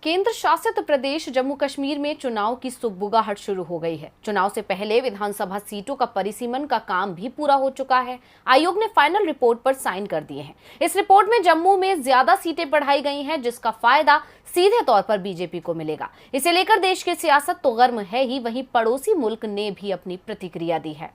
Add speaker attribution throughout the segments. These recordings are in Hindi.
Speaker 1: केंद्र शासित प्रदेश जम्मू कश्मीर में चुनाव की सुगबुगाहट शुरू हो गई है। चुनाव से पहले विधानसभा सीटों का परिसीमन का काम भी पूरा हो चुका है। आयोग ने फाइनल रिपोर्ट पर साइन कर दिए हैं। इस रिपोर्ट में जम्मू में ज्यादा सीटें बढ़ाई गई हैं, जिसका फायदा सीधे तौर पर बीजेपी को मिलेगा। इसे लेकर देश की सियासत तो गर्म है ही, वहीं पड़ोसी मुल्क ने भी अपनी प्रतिक्रिया दी है।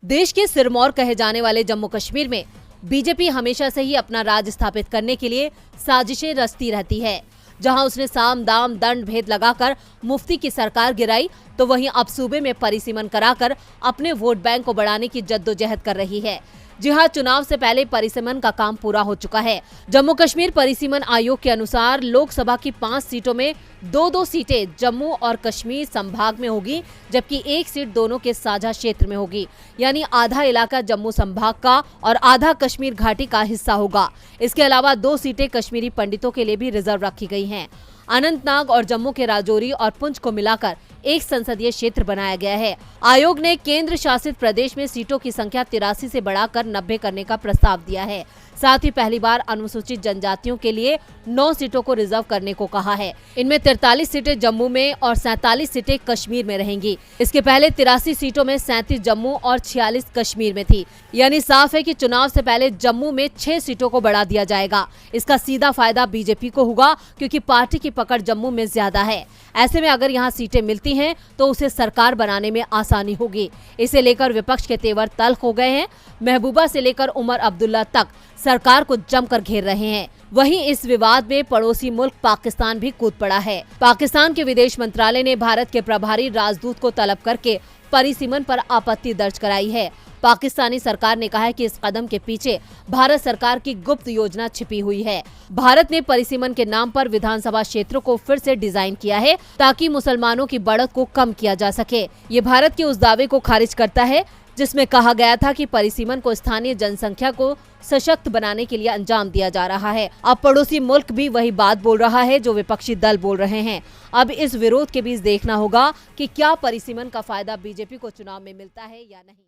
Speaker 2: देश के सिरमौर कहे जाने वाले जम्मू कश्मीर में बीजेपी हमेशा से ही अपना राज स्थापित करने के लिए साजिशें रचती रहती है। जहां उसने साम दाम दंड भेद लगाकर मुफ्ती की सरकार गिराई, तो वहीं अब सूबे में परिसीमन कराकर अपने वोट बैंक को बढ़ाने की जद्दोजहद कर रही है। जी हां, चुनाव से पहले परिसीमन का काम पूरा हो चुका है। जम्मू कश्मीर परिसीमन आयोग के अनुसार लोकसभा की 5 सीटों में 2-2 सीटें जम्मू और कश्मीर संभाग में होगी, जबकि 1 सीट दोनों के साझा क्षेत्र में होगी। यानी आधा इलाका जम्मू संभाग का और आधा कश्मीर घाटी का हिस्सा होगा। इसके अलावा 2 सीटें कश्मीरी पंडितों के लिए भी रिजर्व रखी गई हैं। अनंतनाग और जम्मू के राजौरी और पुंछ को मिलाकर एक संसदीय क्षेत्र बनाया गया है। आयोग ने केंद्र शासित प्रदेश में सीटों की संख्या 83 से बढ़ाकर 90 करने का प्रस्ताव दिया है। साथ ही पहली बार अनुसूचित जनजातियों के लिए 9 सीटों को रिजर्व करने को कहा है। इनमें 43 सीटें जम्मू में और 47 सीटें कश्मीर में रहेंगी। इसके पहले 83 सीटों में 37 जम्मू और 46 कश्मीर में थी। यानी साफ है कि चुनाव से पहले जम्मू में 6 सीटों को बढ़ा दिया जाएगा। इसका सीधा फायदा बीजेपी को होगा, क्योंकि पार्टी की पकड़ जम्मू में ज्यादा है। ऐसे में अगर यहाँ सीटें मिलती हैं तो उसे सरकार बनाने में आसानी होगी। इसे लेकर विपक्ष के तेवर तल्ख हो गए हैं। महबूबा से लेकर उमर अब्दुल्ला तक सरकार को जमकर घेर रहे हैं। वहीं इस विवाद में पड़ोसी मुल्क पाकिस्तान भी कूद पड़ा है। पाकिस्तान के विदेश मंत्रालय ने भारत के प्रभारी राजदूत को तलब करके परिसीमन पर आपत्ति दर्ज कराई है। पाकिस्तानी सरकार ने कहा है कि इस कदम के पीछे भारत सरकार की गुप्त योजना छिपी हुई है। भारत ने परिसीमन के नाम पर विधानसभा क्षेत्रों को फिर से डिजाइन किया है, ताकि मुसलमानों की बढ़त को कम किया जा सके। ये भारत के उस दावे को खारिज करता है जिसमें कहा गया था कि परिसीमन को स्थानीय जनसंख्या को सशक्त बनाने के लिए अंजाम दिया जा रहा है। अब पड़ोसी मुल्क भी वही बात बोल रहा है जो विपक्षी दल बोल रहे हैं। अब इस विरोध के बीच देखना होगा कि क्या परिसीमन का फायदा बीजेपी को चुनाव में मिलता है या नहीं।